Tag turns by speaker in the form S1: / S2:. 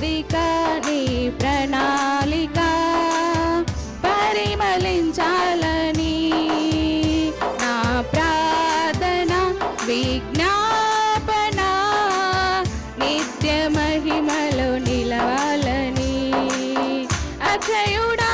S1: కోరిక నీ ప్రణాళిక పరిమళించాలని నా ప్రార్థన విజ్ఞాపన నిత్య మహిమలో నిలవాలని అక్షయుడా